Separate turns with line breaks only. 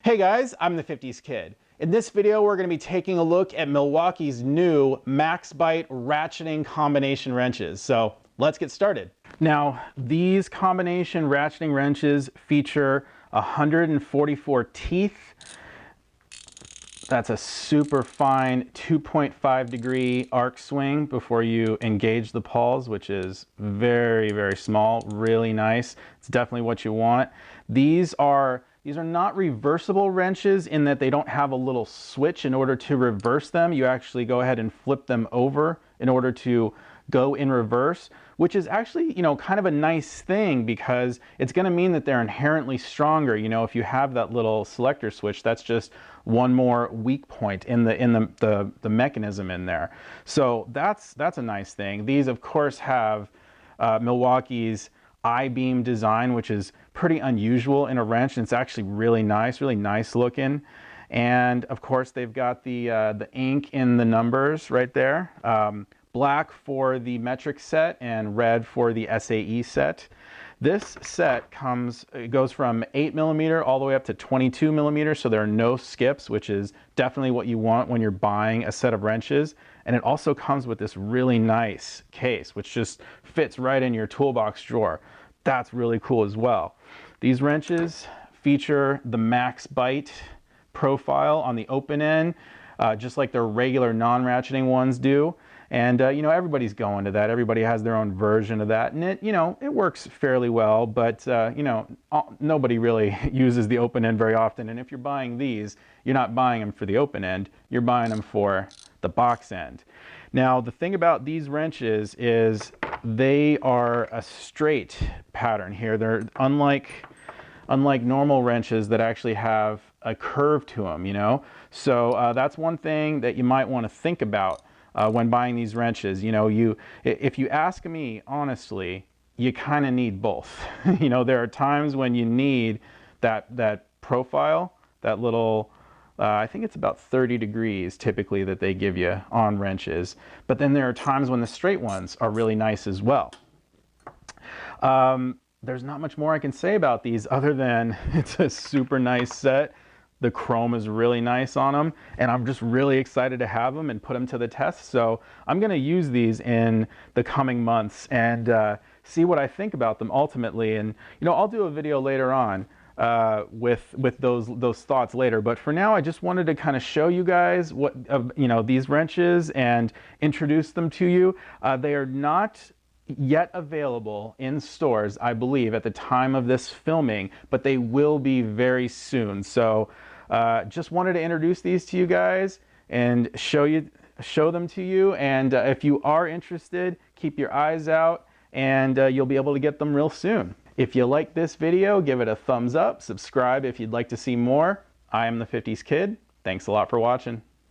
Hey guys, I'm the 50s Kid. In this video, we're going to be taking a look at Milwaukee's new MaxBite ratcheting combination wrenches. So let's get started. Now, these combination ratcheting wrenches feature 144 teeth. That's a super fine 2.5 degree arc swing before you engage the pawls, which is very, very small, really nice. It's definitely what you want. These are not reversible wrenches in that they don't have a little switch in order to reverse them. You actually go ahead and flip them over in order to go in reverse, which is actually, kind of a nice thing because it's going to mean that they're inherently stronger. If you have that little selector switch, that's just one more weak point in the mechanism in there. So that's a nice thing. These, of course, have Milwaukee's I-beam design, which is pretty unusual in a wrench, and it's actually really nice looking. And of course, they've got the ink in the numbers right there. Black for the metric set and red for the SAE set. This set goes from 8mm all the way up to 22mm, so there are no skips, which is definitely what you want when you're buying a set of wrenches. And it also comes with this really nice case, which just fits right in your toolbox drawer. That's really cool as well. These wrenches feature the MaxBite profile on the open end, just like their regular non-ratcheting ones do. And everybody's going to that. Everybody has their own version of that, and it works fairly well. But nobody really uses the open end very often. And if you're buying these, you're not buying them for the open end. You're buying them for the box end. Now, the thing about these wrenches is they are a straight pattern here. They're unlike normal wrenches that actually have a curve to them. So that's one thing that you might want to think about when buying these wrenches. If you ask me honestly, you kind of need both. There are times when you need that profile, that little, I think it's about 30 degrees typically that they give you on wrenches. But then there are times when the straight ones are really nice as well. There's not much more I can say about these other than it's a super nice set. The chrome is really nice on them, and I'm just really excited to have them and put them to the test. So I'm going to use these in the coming months and see what I think about them ultimately. And I'll do a video later on with those thoughts later. But for now, I just wanted to kind of show you guys what these wrenches and introduce them to you. They are not yet available in stores, I believe, at the time of this filming, but they will be very soon. So just wanted to introduce these to you guys and show them to you. And if you are interested, keep your eyes out, and you'll be able to get them real soon. If you like this video, give it a thumbs up, subscribe if you'd like to see more. I am the 50s Kid. Thanks a lot for watching.